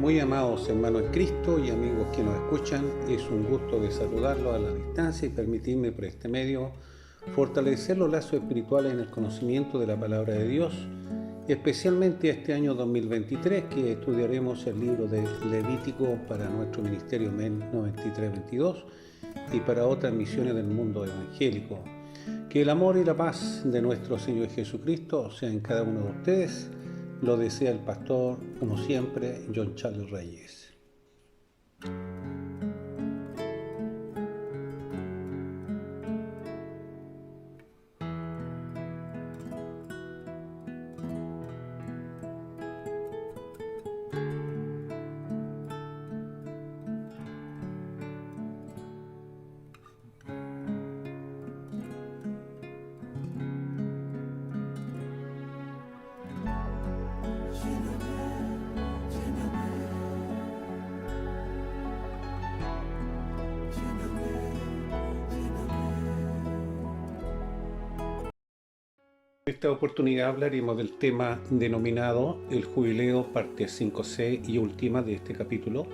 Muy amados hermanos en Cristo y amigos que nos escuchan, es un gusto de saludarlos a la distancia y permitirme por este medio fortalecer los lazos espirituales en el conocimiento de la palabra de Dios, especialmente este año 2023 que estudiaremos el libro de Levítico para nuestro ministerio MEN 9322 y para otras misiones del mundo evangélico. Que el amor y la paz de nuestro Señor Jesucristo sean en cada uno de ustedes. Lo desea el pastor, como siempre, John Charles Reyes. En esta oportunidad hablaremos del tema denominado el Jubileo, parte 5C y última de este capítulo,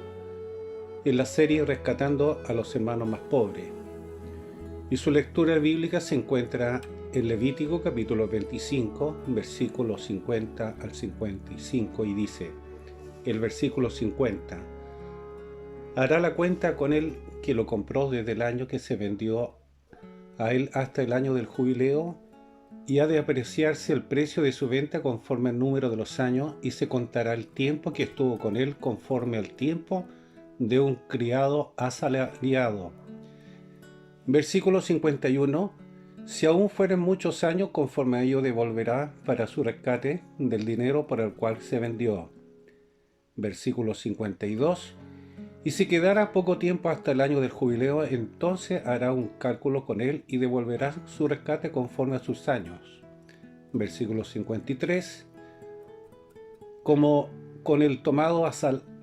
en la serie Rescatando a los hermanos más pobres. Y su lectura bíblica se encuentra en Levítico capítulo 25, versículos 50 al 55, y dice, el versículo 50, hará la cuenta con él que lo compró desde el año que se vendió a él hasta el año del jubileo, y ha de apreciarse el precio de su venta conforme al número de los años, y se contará el tiempo que estuvo con él conforme al tiempo de un criado asalariado. Versículo 51. Si aún fueren muchos años, conforme a ello devolverá para su rescate del dinero por el cual se vendió. Versículo 52. Y si quedara poco tiempo hasta el año del jubileo, entonces hará un cálculo con él y devolverá su rescate conforme a sus años. Versículo 53. Como con el tomado a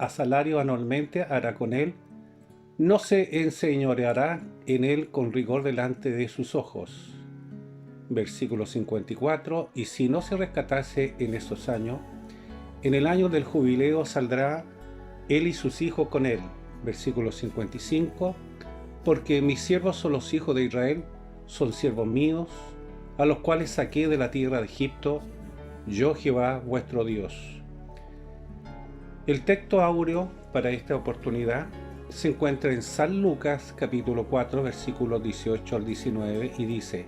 salario anualmente hará con él, no se enseñoreará en él con rigor delante de sus ojos. Versículo 54. Y si no se rescatase en esos años, en el año del jubileo saldrá él y sus hijos con él. Versículo 55. Porque mis siervos son los hijos de Israel, son siervos míos, a los cuales saqué de la tierra de Egipto, yo Jehová vuestro Dios. El texto áureo para esta oportunidad se encuentra en San Lucas capítulo 4 versículos 18 al 19 y dice,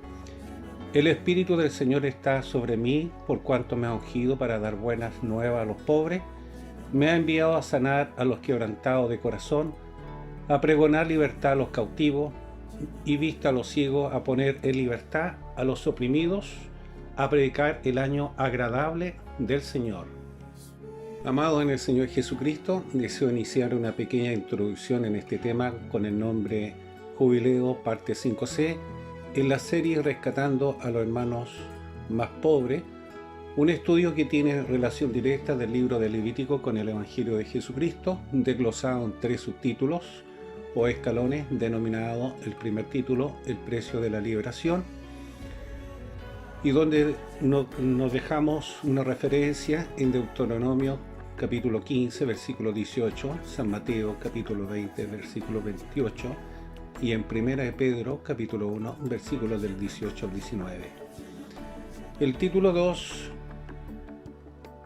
el Espíritu del Señor está sobre mí, por cuanto me ha ungido para dar buenas nuevas a los pobres, me ha enviado a sanar a los quebrantados de corazón, a pregonar libertad a los cautivos y vista a los ciegos, a poner en libertad a los oprimidos, a predicar el año agradable del Señor. Amados en el Señor Jesucristo, deseo iniciar una pequeña introducción en este tema con el nombre Jubileo, parte 5C, en la serie Rescatando a los hermanos más pobres, un estudio que tiene relación directa del libro de Levítico con el Evangelio de Jesucristo, desglosado en 3 subtítulos o escalones, denominado el primer título, el precio de la liberación, y donde nos dejamos una referencia en Deuteronomio capítulo 15, versículo 18, San Mateo capítulo 20, versículo 28, y en Primera de Pedro capítulo 1, versículos del 18 al 19. El título 2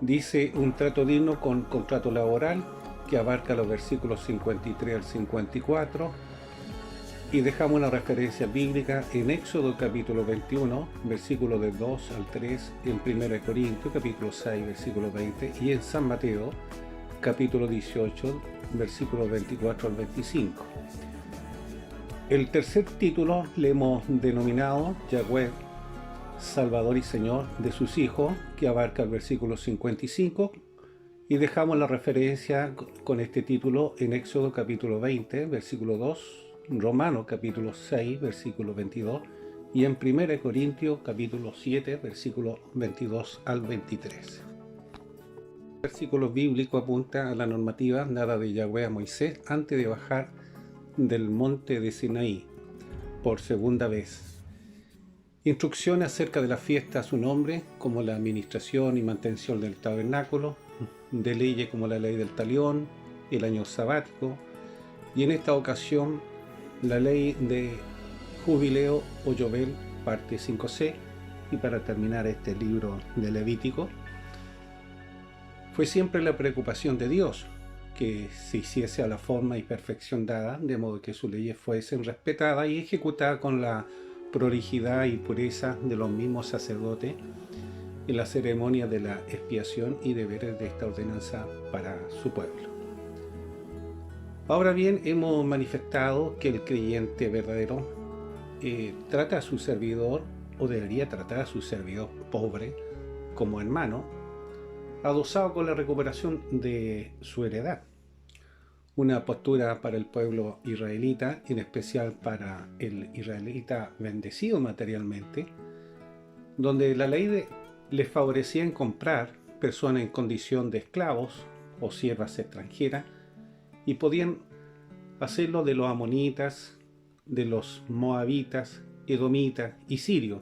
dice un trato digno con contrato laboral, que abarca los versículos 53 al 54, y dejamos una referencia bíblica en Éxodo capítulo 21, versículos de 2 al 3, en 1 Corintios capítulo 6, versículo 20, y en San Mateo capítulo 18, versículos 24 al 25. El tercer título le hemos denominado Yahweh, Salvador y Señor de sus hijos, que abarca el versículo 55, y dejamos la referencia con este título en Éxodo capítulo 20, versículo 2, Romanos capítulo 6, versículo 22, y en 1 Corintios capítulo 7, versículo 22 al 23. El versículo bíblico apunta a la normativa dada de Yahweh a Moisés antes de bajar del monte de Sinaí por segunda vez. Instrucciones acerca de la fiesta a su nombre, como la administración y mantención del tabernáculo, de leyes como la ley del talión, el año sabático, y en esta ocasión la ley de jubileo o Yobel, parte 5c, y para terminar este libro de Levítico. Fue siempre la preocupación de Dios que se hiciese a la forma y perfección dada, de modo que sus leyes fuesen respetadas y ejecutadas con la prolijidad y pureza de los mismos sacerdotes en la ceremonia de la expiación y deberes de esta ordenanza para su pueblo. Ahora bien, hemos manifestado que el creyente verdadero trata a su servidor, o debería tratar a su servidor pobre, como hermano, adosado con la recuperación de su heredad. Una postura para el pueblo israelita, en especial para el israelita bendecido materialmente, donde la ley les favorecía en comprar personas en condición de esclavos o siervas extranjeras, y podían hacerlo de los amonitas, de los moabitas, edomitas y sirios,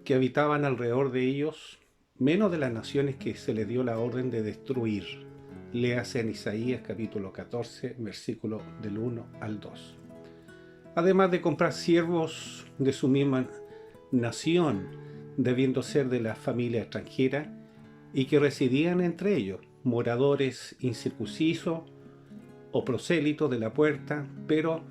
que habitaban alrededor de ellos, menos de las naciones que se les dio la orden de destruir. Léase en Isaías capítulo 14, versículo del 1 al 2. Además de comprar siervos de su misma nación, debiendo ser de la familia extranjera, y que residían entre ellos, moradores incircuncisos o prosélitos de la puerta, pero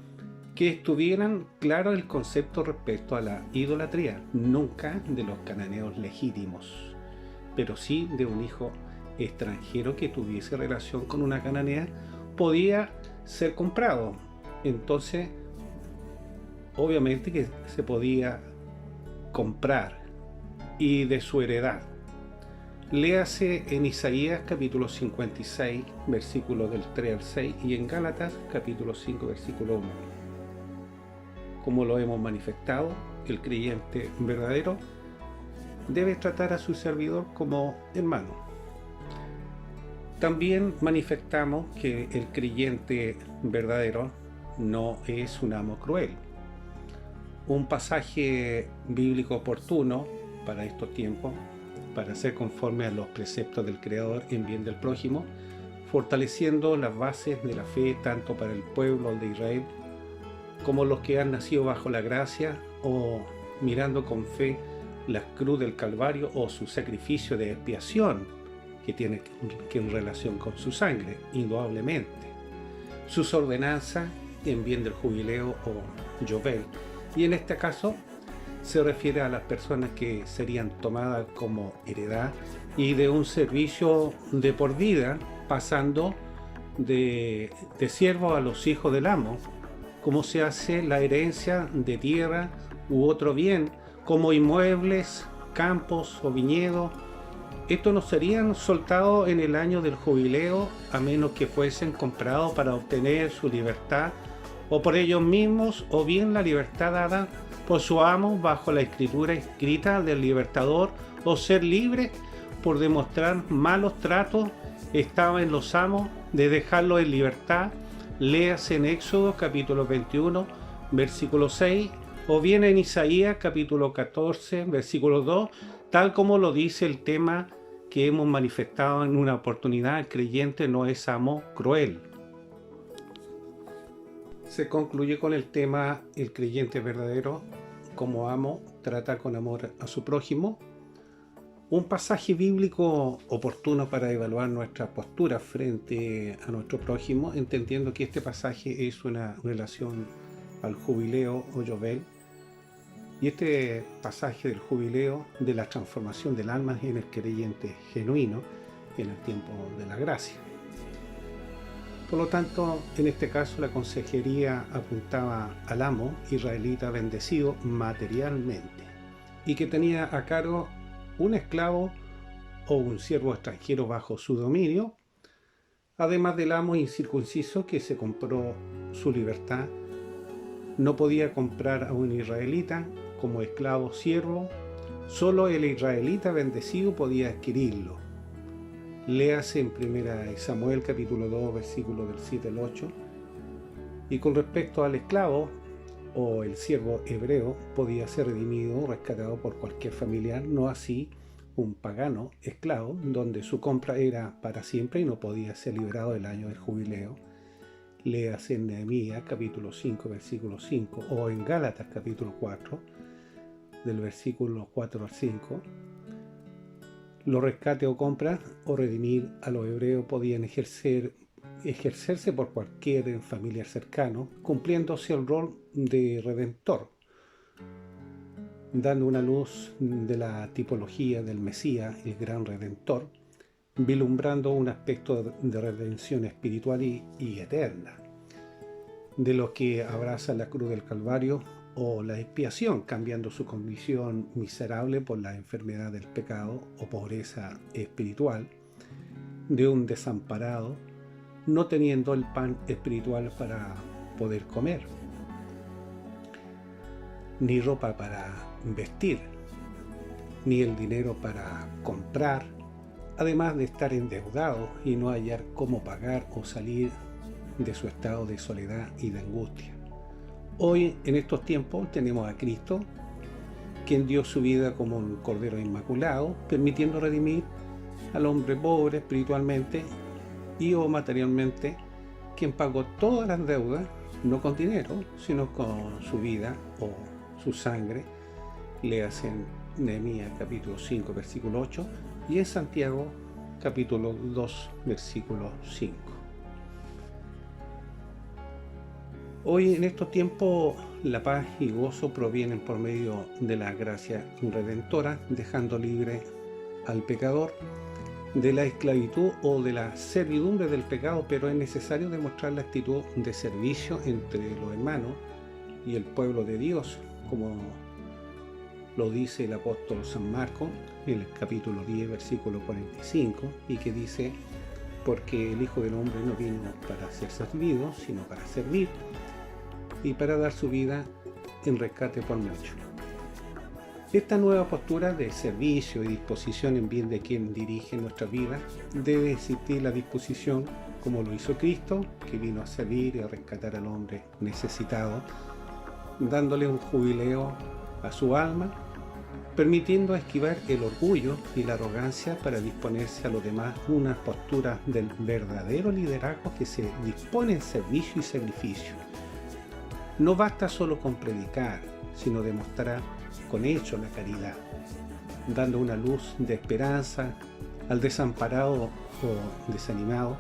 que estuvieran claro el concepto respecto a la idolatría, nunca de los cananeos legítimos, pero sí de un hijo extranjero que tuviese relación con una cananea, podía ser comprado. Entonces, obviamente que se podía comprar, y de su heredad. Léase en Isaías capítulo 56, versículos del 3 al 6, y en Gálatas capítulo 5, versículo 1. Como lo hemos manifestado, el creyente verdadero debe tratar a su servidor como hermano. También manifestamos que el creyente verdadero no es un amo cruel. Un pasaje bíblico oportuno para estos tiempos, para ser conforme a los preceptos del Creador en bien del prójimo, fortaleciendo las bases de la fe tanto para el pueblo de Israel como los que han nacido bajo la gracia, o mirando con fe la cruz del Calvario o su sacrificio de expiación, que tiene que en relación con su sangre, indudablemente. Sus ordenanzas en bien del jubileo o Yobel, y en este caso se refiere a las personas que serían tomadas como heredad y de un servicio de por vida, pasando de siervos a los hijos del amo, como se hace la herencia de tierra u otro bien, como inmuebles, campos o viñedos. Estos no serían soltados en el año del jubileo, a menos que fuesen comprados para obtener su libertad, o por ellos mismos, o bien la libertad dada por su amo bajo la escritura escrita del libertador, o ser libre por demostrar malos tratos estaba en los amos de dejarlo en libertad. Léase en Éxodo capítulo 21, versículo 6, o bien en Isaías capítulo 14, versículo 2, tal como lo dice el tema que hemos manifestado en una oportunidad: el creyente no es amo cruel. Se concluye con el tema: el creyente verdadero como amo trata con amor a su prójimo. Un pasaje bíblico oportuno para evaluar nuestra postura frente a nuestro prójimo, entendiendo que este pasaje es una relación al jubileo o Yobel, y este pasaje del jubileo, de la transformación del alma en el creyente genuino en el tiempo de la gracia. Por lo tanto, en este caso la consejería apuntaba al amo israelita bendecido materialmente, y que tenía a cargo un esclavo o un siervo extranjero bajo su dominio, además del amo incircunciso que se compró su libertad. No podía comprar a un israelita como esclavo o siervo, solo el israelita bendecido podía adquirirlo. Léase en 1 Samuel capítulo 2, versículos del 7 al 8. Y con respecto al esclavo o el siervo hebreo, podía ser redimido o rescatado por cualquier familiar, no así un pagano esclavo, donde su compra era para siempre y no podía ser liberado del año del jubileo. Léase en Nehemías capítulo 5, versículo 5, o en Gálatas capítulo 4, del versículo 4 al 5. Los rescates o compras o redimir a los hebreos podían ejercerse por cualquier familiar cercano, cumpliéndose el rol de redentor, dando una luz de la tipología del Mesías, el gran redentor, vislumbrando un aspecto de redención espiritual y eterna, de los que abraza la cruz del Calvario o la expiación, cambiando su condición miserable por la enfermedad del pecado o pobreza espiritual, de un desamparado, no teniendo el pan espiritual para poder comer, ni ropa para vestir, ni el dinero para comprar, además de estar endeudado y no hallar cómo pagar o salir de su estado de soledad y de angustia. Hoy, en estos tiempos, tenemos a Cristo, quien dio su vida como un cordero inmaculado, permitiendo redimir al hombre pobre espiritualmente y o materialmente, quien pagó todas las deudas, no con dinero, sino con su vida o su sangre. Léase en Nehemías capítulo 5, versículo 8, y en Santiago capítulo 2, versículo 5. Hoy en estos tiempos la paz y gozo provienen por medio de la gracia redentora, dejando libre al pecador de la esclavitud o de la servidumbre del pecado, pero es necesario demostrar la actitud de servicio entre los hermanos y el pueblo de Dios, como lo dice el apóstol San Marcos en el capítulo 10, versículo 45, y que dice: porque el Hijo del Hombre no vino para ser servido, sino para servir y para dar su vida en rescate por muchos. Esta nueva postura de servicio y disposición en bien de quien dirige nuestra vida debe existir la disposición, como lo hizo Cristo, que vino a servir y a rescatar al hombre necesitado, dándole un jubileo a su alma, permitiendo esquivar el orgullo y la arrogancia para disponerse a los demás una postura del verdadero liderazgo que se dispone en servicio y sacrificio. No basta solo con predicar, sino demostrar con hechos la caridad, dando una luz de esperanza al desamparado o desanimado,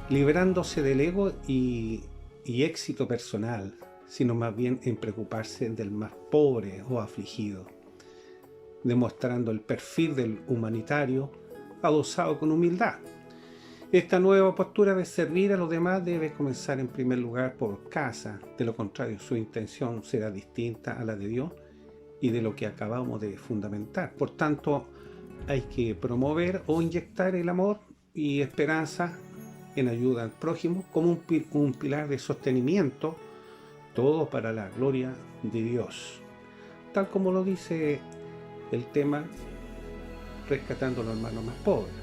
liberándose del ego y éxito personal, sino más bien en preocuparse del más pobre o afligido, demostrando el perfil del humanitario adosado con humildad. Esta nueva postura de servir a los demás debe comenzar en primer lugar por casa, de lo contrario su intención será distinta a la de Dios y de lo que acabamos de fundamentar. Por tanto, hay que promover o inyectar el amor y esperanza en ayuda al prójimo como un pilar de sostenimiento, todo para la gloria de Dios, tal como lo dice el tema rescatando a los hermanos más pobres.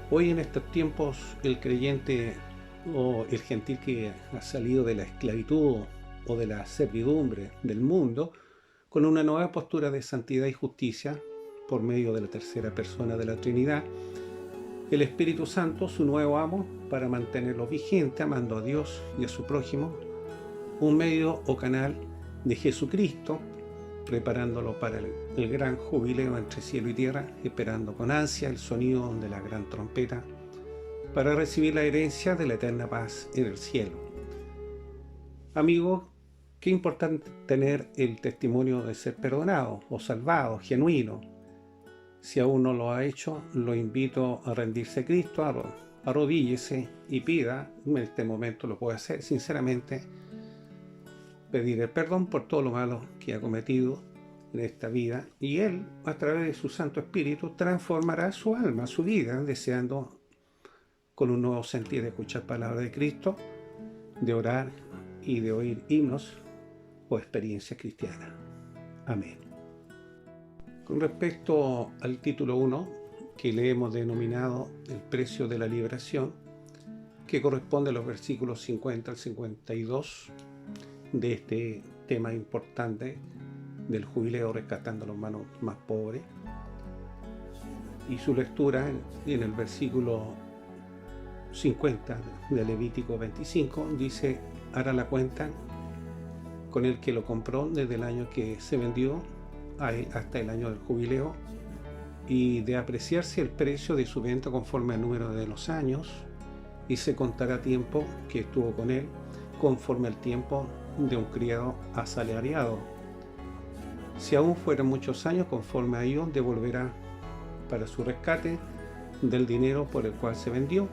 Hoy en estos tiempos el creyente o el gentil que ha salido de la esclavitud o de la servidumbre del mundo, con una nueva postura de santidad y justicia por medio de la tercera persona de la Trinidad, el Espíritu Santo, su nuevo amo, para mantenerlo vigente, amando a Dios y a su prójimo, un medio o canal de Jesucristo, preparándolo para el gran jubileo entre cielo y tierra, esperando con ansia el sonido de la gran trompeta, para recibir la herencia de la eterna paz en el cielo. Amigos, qué importante tener el testimonio de ser perdonado o salvado, genuino. Si aún no lo ha hecho, lo invito a rendirse a Cristo, arrodíllese y pida, en este momento lo puede hacer sinceramente, pedir el perdón por todo lo malo que ha cometido en esta vida, y Él, a través de su Santo Espíritu, transformará su alma, su vida, deseando con un nuevo sentir de escuchar palabras de Cristo, de orar y de oír himnos o experiencias cristianas. Amén. Con respecto al título 1, que le hemos denominado el precio de la liberación, que corresponde a los versículos 50 al 52 de este tema importante, del jubileo, rescatando a los hermanos más pobres. Y su lectura en el versículo 50 de Levítico 25 dice: hará la cuenta con el que lo compró desde el año que se vendió hasta el año del jubileo, y de apreciarse el precio de su venta conforme al número de los años, y se contará tiempo que estuvo con él conforme al tiempo de un criado asalariado. Si aún fueran muchos años, conforme a ello devolverá para su rescate del dinero por el cual se vendió.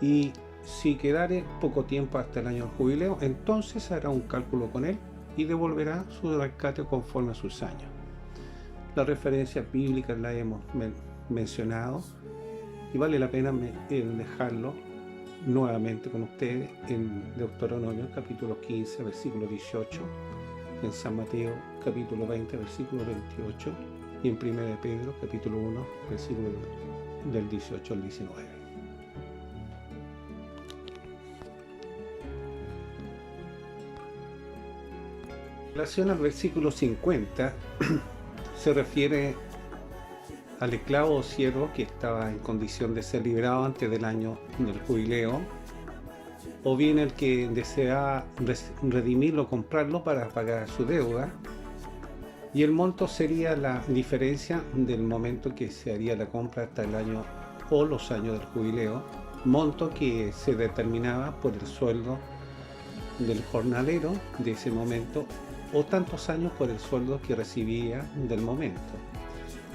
Y si quedare poco tiempo hasta el año del jubileo, entonces hará un cálculo con él y devolverá su rescate conforme a sus años. Las referencias bíblicas las hemos mencionado, y vale la pena dejarlo nuevamente con ustedes en Deuteronomio capítulo 15 versículo 18, en San Mateo capítulo 20 versículo 28 y en 1 de Pedro capítulo 1 versículo del 18 al 19. En relación al versículo 50 se refiere al esclavo o siervo que estaba en condición de ser liberado antes del año del jubileo, o bien el que desea redimirlo o comprarlo para pagar su deuda, y el monto sería la diferencia del momento que se haría la compra hasta el año o los años del jubileo, monto que se determinaba por el sueldo del jornalero de ese momento, o tantos años por el sueldo que recibía del momento.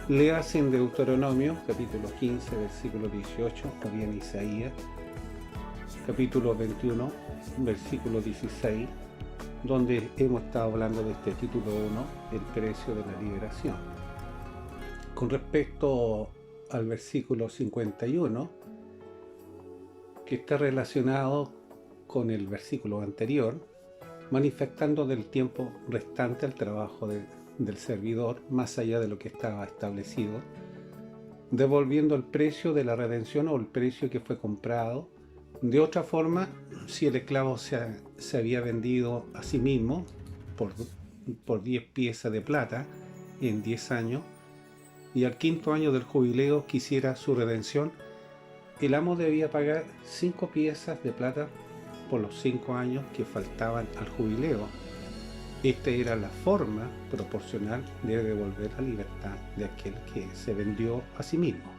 Léase en Deuteronomio capítulo 15 versículo 18, o bien Isaías capítulo 21 versículo 16, donde hemos estado hablando de este título 1, el precio de la liberación. Con respecto al versículo 51, que está relacionado con el versículo anterior, manifestando del tiempo restante al trabajo del servidor, más allá de lo que estaba establecido, devolviendo el precio de la redención o el precio que fue comprado. De otra forma, si el esclavo se había vendido a sí mismo por 10 piezas de plata en 10 años, y al quinto año del jubileo quisiera su redención, el amo debía pagar 5 piezas de plata por los 5 años que faltaban al jubileo. Esta era la forma proporcional de devolver la libertad de aquel que se vendió a sí mismo.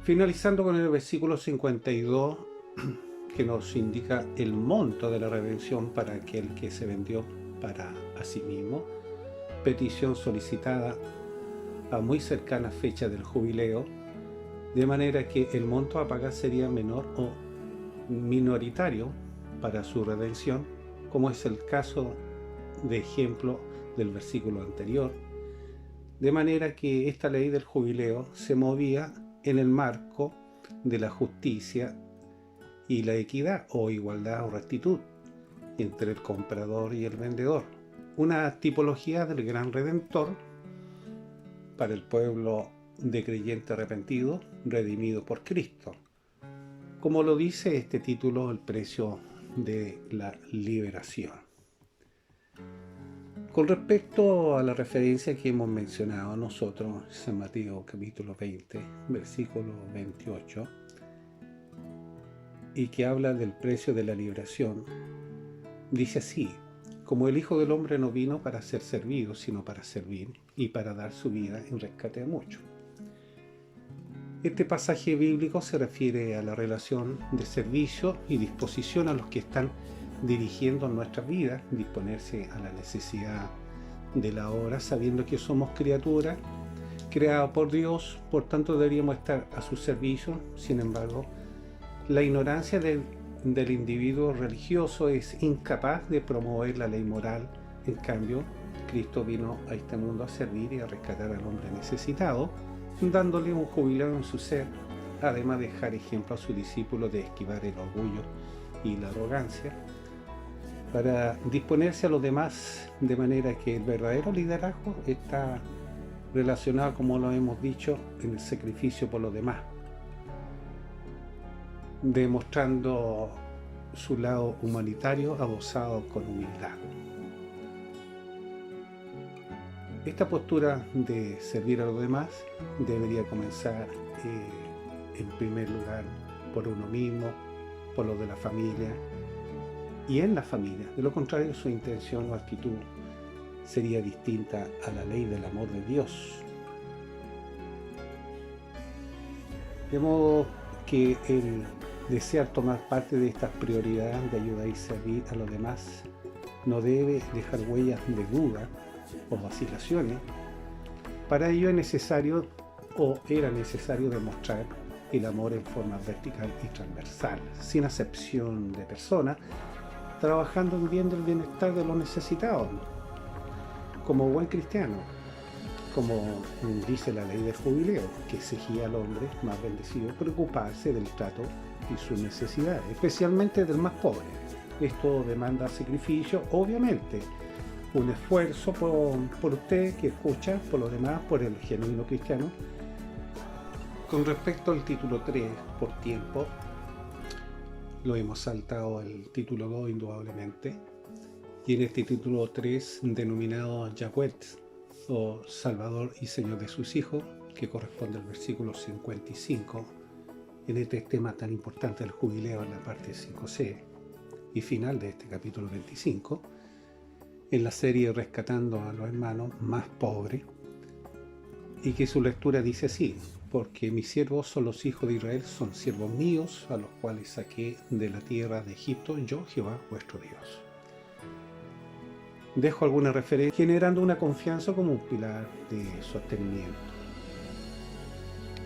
Finalizando con el versículo 52, que nos indica el monto de la redención para aquel que se vendió para a sí mismo, petición solicitada a muy cercana fecha del jubileo, de manera que el monto a pagar sería menor o minoritario para su redención, como es el caso de ejemplo del versículo anterior, de manera que esta ley del jubileo se movía en el marco de la justicia y la equidad o igualdad o rectitud entre el comprador y el vendedor, una tipología del gran redentor para el pueblo de creyente arrepentido, redimido por Cristo. Como lo dice este título, el precio de la liberación. Con respecto a la referencia que hemos mencionado nosotros, San Mateo capítulo 20, versículo 28, y que habla del precio de la liberación, dice así: como el Hijo del Hombre no vino para ser servido, sino para servir y para dar su vida en rescate a muchos. Este pasaje bíblico se refiere a la relación de servicio y disposición a los que están dirigiendo nuestras vidas, disponerse a la necesidad de la obra, sabiendo que somos criaturas creadas por Dios, por tanto deberíamos estar a su servicio. Sin embargo, la ignorancia del individuo religioso es incapaz de promover la ley moral. En cambio, Cristo vino a este mundo a servir y a rescatar al hombre necesitado, dándole un jubileo en su ser, además de dejar ejemplo a sus discípulos de esquivar el orgullo y la arrogancia, para disponerse a los demás, de manera que el verdadero liderazgo está relacionado, como lo hemos dicho, en el sacrificio por los demás, demostrando su lado humanitario, adosado con humildad. Esta postura de servir a los demás debería comenzar en primer lugar por uno mismo, por lo de la familia y en la familia. De lo contrario, su intención o actitud sería distinta a la ley del amor de Dios. De modo que el desear tomar parte de estas prioridades de ayudar y servir a los demás no debe dejar huellas de duda o vacilaciones. Para ello es necesario o era necesario demostrar el amor en forma vertical y transversal, sin acepción de persona, trabajando en bien del bienestar de los necesitados, como buen cristiano, como dice la ley del jubileo, que exigía al hombre más bendecido preocuparse del trato y sus necesidades, especialmente del más pobre. Esto demanda sacrificio, obviamente, un esfuerzo por usted que escucha, por los demás, por el genuino cristiano. Con respecto al título 3, por tiempo, lo hemos saltado el título 2 indudablemente, y en este título 3 denominado Yahweh, o Salvador y Señor de sus hijos, que corresponde al versículo 55, en este tema tan importante del jubileo en la parte 5c y final de este capítulo 25, en la serie Rescatando a los hermanos más pobres, y que su lectura dice así: porque mis siervos son los hijos de Israel, son siervos míos, a los cuales saqué de la tierra de Egipto, yo Jehová vuestro Dios. Dejo alguna referencia generando una confianza como un pilar de sostenimiento.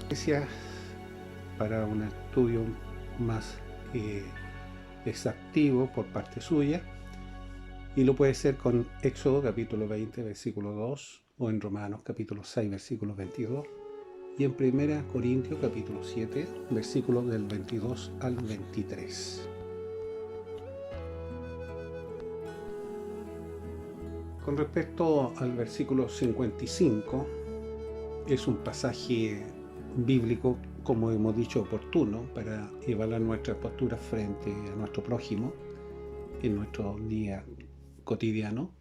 Gracias para un estudio más exactivo por parte suya, y lo puede ser con Éxodo capítulo 20 versículo 2, o en Romanos capítulo 6 versículo 22, y en 1 Corintios capítulo 7 versículos del 22 al 23. Con respecto al versículo 55, es un pasaje bíblico, como hemos dicho, oportuno para evaluar nuestra postura frente a nuestro prójimo en nuestro día cotidiano,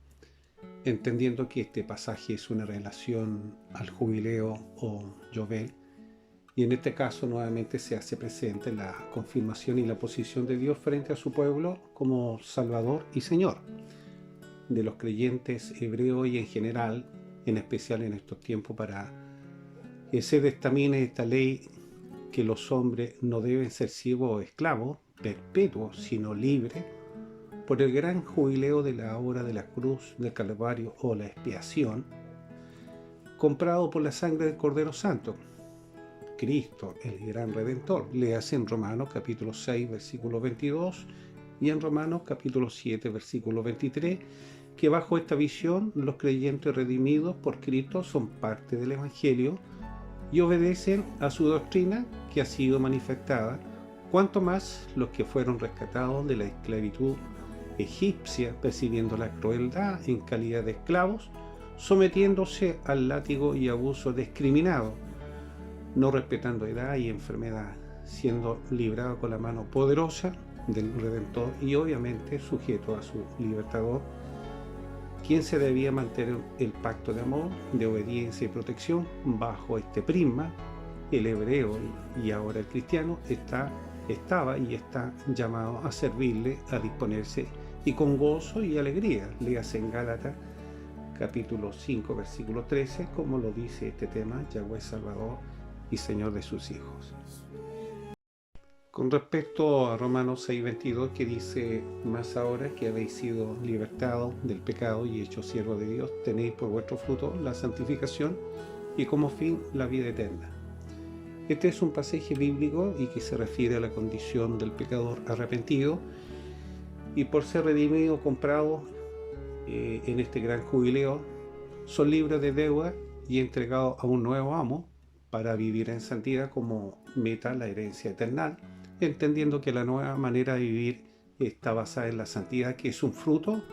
entendiendo que este pasaje es una relación al jubileo o Yobel, y en este caso nuevamente se hace presente la confirmación y la posición de Dios frente a su pueblo como Salvador y Señor de los creyentes hebreos y en general, en especial en estos tiempos, para que se dictamine esta ley que los hombres no deben ser siervos o esclavos perpetuos, sino libres, por el gran jubileo de la obra de la cruz del Calvario o la expiación, comprado por la sangre del Cordero Santo, Cristo, el gran Redentor. Léase en Romanos capítulo 6, versículo 22, y en Romanos capítulo 7, versículo 23, que bajo esta visión los creyentes redimidos por Cristo son parte del Evangelio y obedecen a su doctrina que ha sido manifestada, cuanto más los que fueron rescatados de la esclavitud egipcia, percibiendo la crueldad en calidad de esclavos, sometiéndose al látigo y abuso discriminado, no respetando edad y enfermedad, siendo librado con la mano poderosa del Redentor y obviamente sujeto a su libertador, quien se debía mantener el pacto de amor, de obediencia y protección. Bajo este prisma, el hebreo y ahora el cristiano estaba y está llamado a servirle, a disponerse y con gozo y alegría. Léase en Gálatas capítulo 5 versículo 13, como lo dice este tema: Yahweh Salvador y Señor de sus hijos. Con respecto a Romanos 6:22, que dice: más ahora que habéis sido libertados del pecado y hechos siervos de Dios, tenéis por vuestro fruto la santificación y como fin la vida eterna. Este es un pasaje bíblico y que se refiere a la condición del pecador arrepentido y por ser redimido o comprado en este gran jubileo, son libres de deuda y entregados a un nuevo amo para vivir en santidad como meta la herencia eterna, entendiendo que la nueva manera de vivir está basada en la santidad, que es un fruto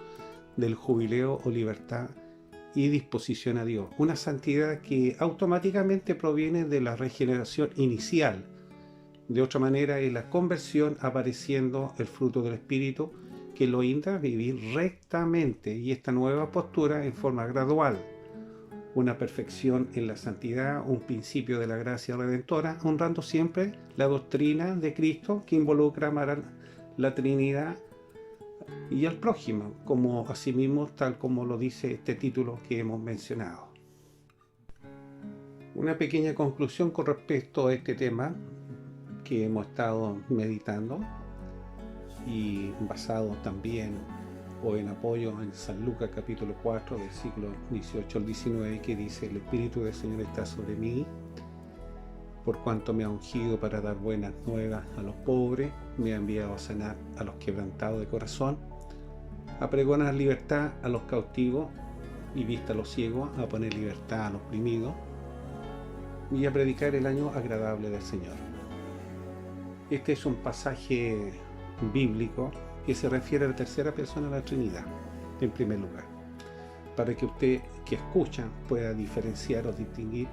del jubileo o libertad y disposición a Dios. Una santidad que automáticamente proviene de la regeneración inicial. De otra manera, es la conversión apareciendo el fruto del Espíritu que lo invita a vivir rectamente, y esta nueva postura en forma gradual, una perfección en la santidad, un principio de la gracia redentora, honrando siempre la doctrina de Cristo que involucra amar a la Trinidad y al prójimo, como asimismo, tal como lo dice este título que hemos mencionado. Una pequeña conclusión con respecto a este tema que hemos estado meditando y basado también o en apoyo en San Lucas capítulo 4 versículos 18 al 19, que dice: el Espíritu del Señor está sobre mí, por cuanto me ha ungido para dar buenas nuevas a los pobres, me ha enviado a sanar a los quebrantados de corazón, a pregonar libertad a los cautivos y vista a los ciegos, a poner libertad a los oprimidos y a predicar el año agradable del Señor. Este es un pasaje bíblico que se refiere a la tercera persona de la Trinidad, en primer lugar, para que usted que escucha pueda diferenciar o distinguir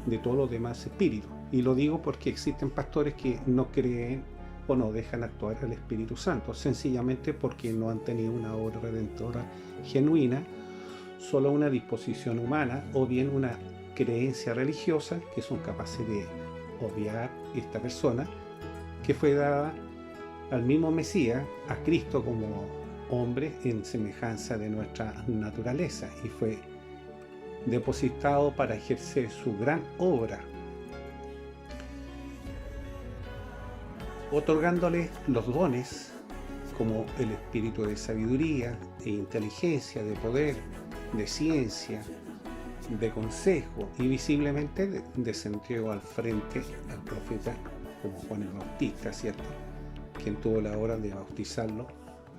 de todos los demás espíritus. Y lo digo porque existen pastores que no creen o no dejan actuar al Espíritu Santo, sencillamente porque no han tenido una obra redentora genuina, solo una disposición humana o bien una creencia religiosa que son capaces de obviar esta persona que fue dada al mismo Mesías, a Cristo como hombre en semejanza de nuestra naturaleza, y fue depositado para ejercer su gran obra, otorgándole los dones como el espíritu de sabiduría e inteligencia, de poder, de ciencia, de consejo, y visiblemente descendió al frente al profeta como Juan el Bautista, ¿cierto?, quien tuvo la hora de bautizarlo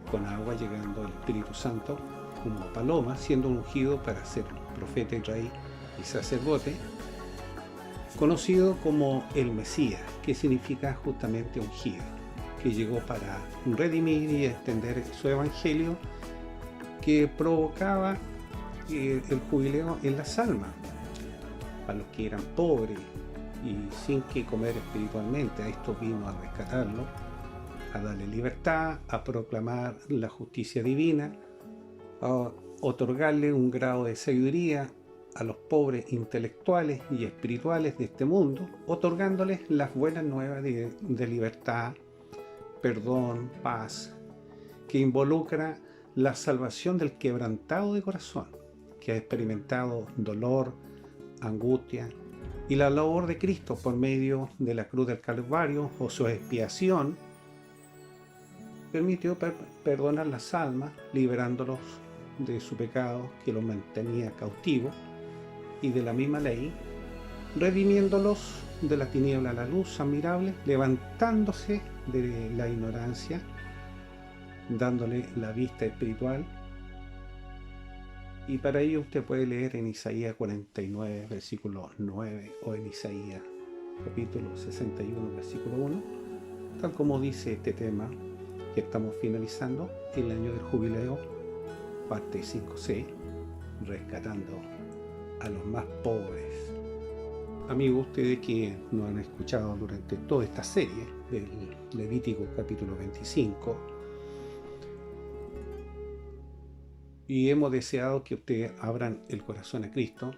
con agua, llegando el Espíritu Santo como paloma, siendo ungido para ser profeta, rey y sacerdote, conocido como el Mesías, que significa justamente ungido, que llegó para redimir y extender su evangelio, que provocaba el jubileo en las almas, a los que eran pobres y sin que comer espiritualmente. A esto vino a rescatarlo, a darle libertad, a proclamar la justicia divina, a otorgarle un grado de sabiduría a los pobres intelectuales y espirituales de este mundo, otorgándoles las buenas nuevas de libertad, perdón, paz, que involucra la salvación del quebrantado de corazón, que ha experimentado dolor, angustia, y la labor de Cristo por medio de la cruz del Calvario o su expiación permitió perdonar las almas, liberándolos de su pecado que los mantenía cautivos, y de la misma ley, redimiéndolos de la tiniebla a la luz admirable, levantándose de la ignorancia, dándole la vista espiritual. Y para ello usted puede leer en Isaías 49, versículo 9, o en Isaías capítulo 61, versículo 1, tal como dice este tema que estamos finalizando, el año del jubileo, parte 5C, rescatando a los más pobres. Amigos, ustedes que nos han escuchado durante toda esta serie del Levítico capítulo 25, y hemos deseado que ustedes abran el corazón a Cristo,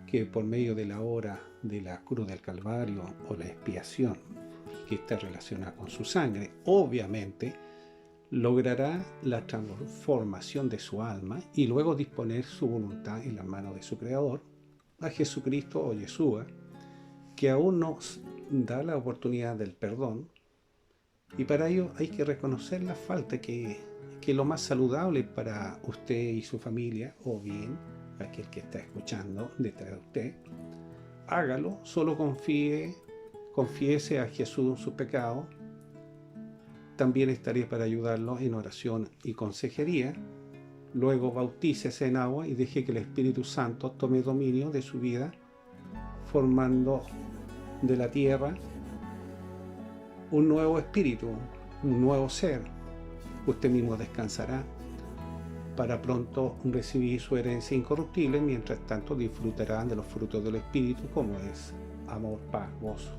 que por medio de la obra de la cruz del Calvario o la expiación que está relacionada con su sangre, obviamente logrará la transformación de su alma y luego disponer su voluntad en las manos de su Creador, a Jesucristo o Yeshua, que aún nos da la oportunidad del perdón. Y para ello hay que reconocer la falta, que lo más saludable para usted y su familia, o bien aquel que está escuchando detrás de usted, hágalo, solo confiese a Jesús sus pecados. También estaré para ayudarlo en oración y consejería. Luego bautícese en agua y deje que el Espíritu Santo tome dominio de su vida, formando de la tierra un nuevo espíritu, un nuevo ser. Usted mismo descansará para pronto recibir su herencia incorruptible. Mientras tanto disfrutará de los frutos del Espíritu, como es amor, paz, gozo,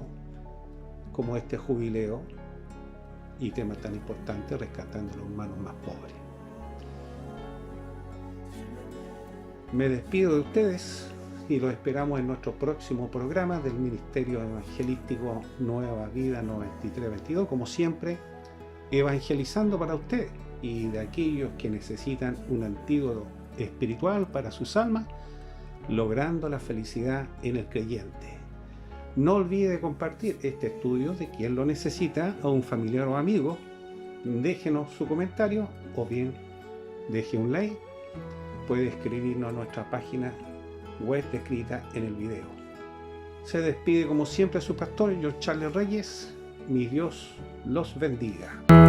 como este jubileo y tema tan importante, rescatando a los hermanos más pobres. Me despido de ustedes y los esperamos en nuestro próximo programa del Ministerio Evangelístico Nueva Vida 9322, como siempre, evangelizando para ustedes y de aquellos que necesitan un antídoto espiritual para sus almas, logrando la felicidad en el creyente. No olvide compartir este estudio de quien lo necesita a un familiar o amigo. Déjenos su comentario o bien deje un like. Puede escribirnos a nuestra página web descrita en el video. Se despide como siempre su pastor, George Charles Reyes. Mi Dios los bendiga.